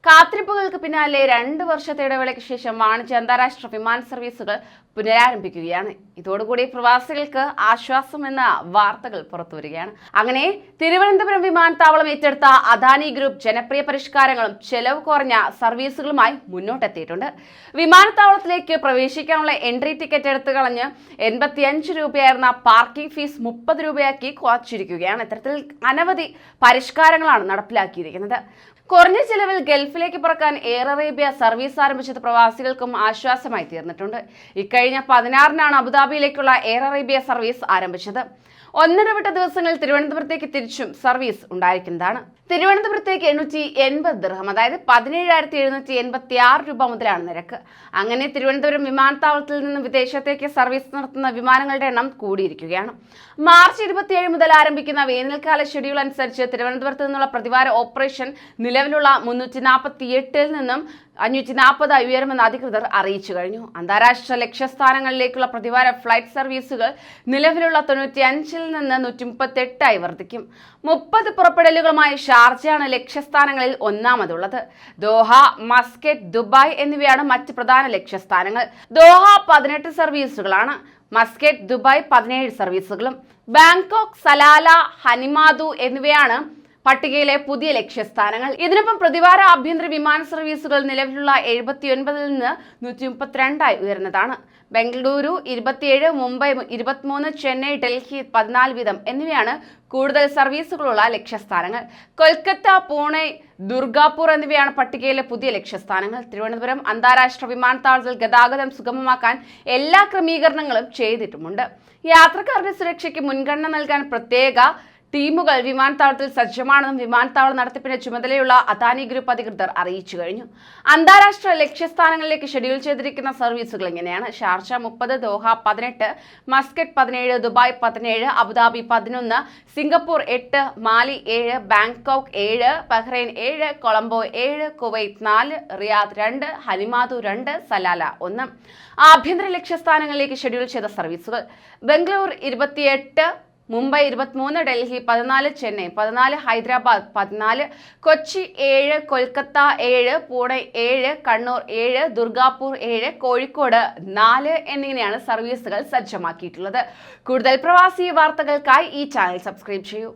കാത്തിരിപ്പുകൾക്ക് പിന്നാലെ 2 വർഷത്തെ ഇടവേളയ്ക്ക് ശേഷം വാണിജ്യ അന്താരാഷ്ട്ര വിമാന സർവീസുകൾ പുനരാരംഭിക്കുകയാണ്. ഇതോടുകൂടി പ്രവാസികൾക്ക് ആശ്വാസം എന്ന വാർത്തകൾ പുറത്തുവരികയാണ്. അങ്ങനെ തിരുവനന്തപുരം വിമാനത്താവളം ഏറ്റെടുത്ത അദാനി ഗ്രൂപ്പ് ജനപ്രിയ പരിഷ്കാരങ്ങളും ചെലവ് കുറഞ്ഞ സർവീസുകളുമായി മുന്നോട്ടെത്തിയിട്ടുണ്ട്. വിമാനത്താവളത്തിലേക്ക് പ്രവേശിക്കാനുള്ള എൻട്രി ടിക്കറ്റ് എടുത്തു കളഞ്ഞ് 85 രൂപയായിരുന്ന പാർക്കിംഗ് ഫീസ് 30 രൂപയാക്കി കുറച്ചിരിക്കുകയാണ്. ഇത്തരത്തിൽ അനവധി പരിഷ്കാരങ്ങളാണ് നടപ്പിലാക്കിയിരിക്കുന്നത്. കുറഞ്ഞ ചെലവിൽ ഗൾഫിലേക്ക് പറക്കാൻ എയർ അറേബ്യ സർവീസ് ആരംഭിച്ചത് പ്രവാസികൾക്കും ആശ്വാസമായി തീർന്നിട്ടുണ്ട്. ഇക്കഴിഞ്ഞ 16-നാണ് അബുദാബിയിലേക്കുള്ള എയർ അറേബ്യ സർവീസ് ആരംഭിച്ചത്. ഒന്നിടവിട്ട ദിവസങ്ങളിൽ തിരുവനന്തപുരത്തേക്ക് തിരിച്ചും സർവീസ് ഉണ്ടായിരിക്കുന്നതാണ്. തിരുവനന്തപുരത്തേക്ക് 880 ദിർഹം, അതായത് 17,786 രൂപ മുതലാണ് നിരക്ക്. അങ്ങനെ തിരുവനന്തപുരം വിമാനത്താവളത്തിൽ നിന്ന് വിദേശത്തേക്ക് സർവീസ് നടത്തുന്ന വിമാനങ്ങളുടെ എണ്ണം കൂടിയിരിക്കുകയാണ്. മാർച്ച് 27 മുതൽ ആരംഭിക്കുന്ന വേനൽക്കാല ഷെഡ്യൂൾ അനുസരിച്ച് തിരുവനന്തപുരത്ത് നിന്നുള്ള പ്രതിവാര ഓപ്പറേഷൻ നിലവിലുള്ള 348-ൽ നിന്നും 540 ഉയരുമെന്ന് അധികൃതർ അറിയിച്ചു കഴിഞ്ഞു. അന്താരാഷ്ട്ര ലക്ഷ്യസ്ഥാനങ്ങളിലേക്കുള്ള പ്രതിവാര ഫ്ലൈറ്റ് സർവീസുകൾ നിലവിലുള്ള 95-ൽ നിന്ന് 138 വർദ്ധിക്കും. 30 പുറപ്പെടലുകളുമായി ഷാർജയാണ് ലക്ഷ്യസ്ഥാനങ്ങളിൽ ഒന്നാമതുള്ളത്. ദോഹ, മസ്കറ്റ്, ദുബായ് എന്നിവയാണ് മറ്റ് പ്രധാന ലക്ഷ്യസ്ഥാനങ്ങൾ. ദോഹ 18 സർവീസുകളാണ്. മസ്കറ്റ്, ദുബായ് 17 സർവീസുകളും. ബാങ്കോക്ക്, സലാല, ഹനിമാദു എന്നിവയാണ് പട്ടികയിലെ പുതിയ ലക്ഷ്യസ്ഥാനങ്ങൾ. ഇതിനൊപ്പം പ്രതിവാര ആഭ്യന്തര വിമാന സർവീസുകൾ നിലവിലുള്ള 79-ൽ നിന്ന് 132 ഉയർന്നതാണ്. ബംഗളൂരു 27, മുംബൈ 23, ചെന്നൈ, ഡൽഹി 14 വീതം എന്നിവയാണ് കൂടുതൽ സർവീസുകളുള്ള ലക്ഷ്യസ്ഥാനങ്ങൾ. കൊൽക്കത്ത, പൂനെ, ദുർഗാപൂർ എന്നിവയാണ് പട്ടികയിലെ പുതിയ ലക്ഷ്യസ്ഥാനങ്ങൾ. തിരുവനന്തപുരം അന്താരാഷ്ട്ര വിമാനത്താവളത്തിൽ ഗതാഗതം സുഗമമാക്കാൻ എല്ലാ ക്രമീകരണങ്ങളും ചെയ്തിട്ടുമുണ്ട്. യാത്രക്കാരുടെ സുരക്ഷയ്ക്ക് മുൻഗണന നൽകാൻ പ്രത്യേക ടീമുകൾ വിമാനത്താവളത്തിൽ സജ്ജമാണെന്നും വിമാനത്താവള നടത്തിപ്പിന്റെ ചുമതലയുള്ള അദാനി ഗ്രൂപ്പ് അധികൃതർ അറിയിച്ചു കഴിഞ്ഞു. അന്താരാഷ്ട്ര ലക്ഷ്യസ്ഥാനങ്ങളിലേക്ക് ഷെഡ്യൂൾ ചെയ്തിരിക്കുന്ന സർവീസുകൾ ഇങ്ങനെയാണ്: Sharjah 30, Doha 18, Muscat 17, Dubai 17, Abu Dhabi 11, Singapore 8, മാലി 7, Bangkok 7, Bahrain 7, Colombo 7, Kuwait 4, Riyadh 2, ഹനിമാദു 2, Salalah 1. ആഭ്യന്തര ലക്ഷ്യസ്ഥാനങ്ങളിലേക്ക് ഷെഡ്യൂൾ ചെയ്ത സർവീസുകൾ: ബംഗളൂർ 28, മുംബൈ 23, ഡൽഹി 14, ചെന്നൈ 14, ഹൈദരാബാദ് 14, കൊച്ചി 7, കൊൽക്കത്ത 7, പൂനെ 7, കണ്ണൂർ 7, ദുർഗാപൂർ 7, കോഴിക്കോട് 4 എന്നിങ്ങനെയാണ് സർവീസുകൾ സജ്ജമാക്കിയിട്ടുള്ളത്. കൂടുതൽ പ്രവാസി വാർത്തകൾക്കായി ഈ ചാനൽ സബ്സ്ക്രൈബ് ചെയ്യൂ.